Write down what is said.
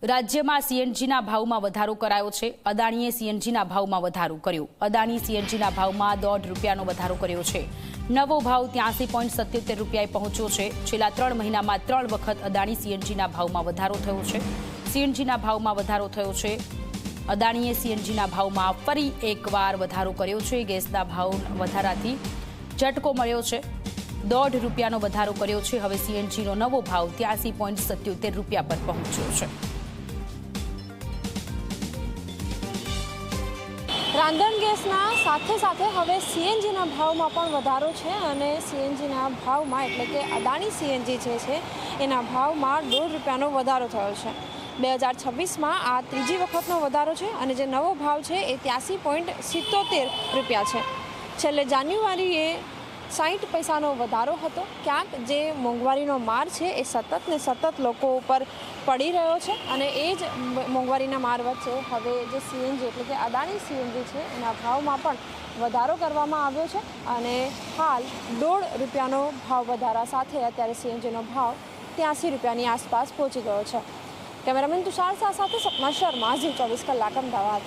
રાજ્યમાં સીએનજીના ભાવમાં વધારો કરાયો છે। અદાણીએ સીએનજીના ભાવમાં વધારો કર્યો। અદાણી સીએનજીના ભાવમાં ₹1.5નો વધારો કર્યો છે। નવો ભાવ 83.77 રૂપિયાએ પહોંચ્યો છે। છેલ્લા 3 મહિનામાં 3 વખત અદાણી સીએનજીના ભાવમાં વધારો થયો છે। સીએનજીના ભાવમાં વધારો થયો છે। અદાણીએ સીએનજીના ભાવમાં ફરી એકવાર વધારો કર્યો છે। ગેસના ભાવ વધારાથી ઝટકો મળ્યો છે। ₹1.5નો વધારો કર્યો છે। હવે સીએનજીનો નવો ભાવ 83.77 રૂપિયા પર પહોંચ્યો છે। રાંધણ ગેસના સાથે હવે સીએનજીના ભાવમાં પણ વધારો છે અને સીએનજીના ભાવમાં એટલે કે અદાણી સીએનજી જે છે એના ભાવમાં ₹1.5નો વધારો થયો છે। 2026માં આ ત્રીજી વખતનો વધારો છે અને જે નવો ભાવ છે એ 83.77 રૂપિયા છે। છેલ્લે જાન્યુઆરીએ 60 પૈસાનો વધારો હતો। ક્યાંક જે મોંઘવારીનો માર છે એ સતત લોકો ઉપર પડી રહ્યો છે અને એ જ મોંઘવારીના માર વચ્ચે હવે જે સીએનજી એટલે કે અદાણી સીએનજી છે એના ભાવમાં પણ વધારો કરવામાં આવ્યો છે અને હાલ ₹1.5નો ભાવ વધારા સાથે અત્યારે સીએનજીનો ભાવ 83 રૂપિયાની આસપાસ પહોંચી ગયો છે। કેમેરામેન તુષાર શાહ સાથે સપના શર્મા, ઝી 24 કલાક, અમદાવાદ।